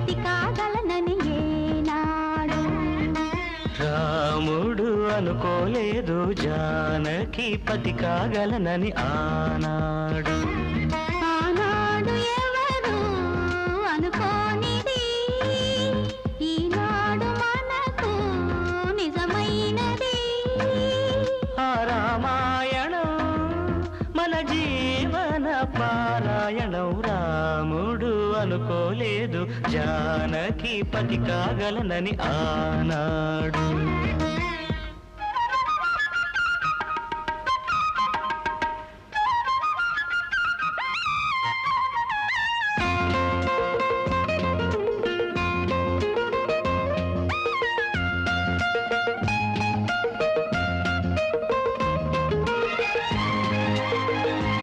పతి కాగలనని ఏనాడు రాముడు అనుకోలేదు జానకి పతి కాగలనని ఆనాడు ఆనాడు ఎవరు అనుకోనిది ఈనాడు మనకు నిజమైనది ఆ రామాయణం మన జీవన పారాయణం రాముడు అనుకోలేదు జానకి పతి కాగలనని ఆనాడు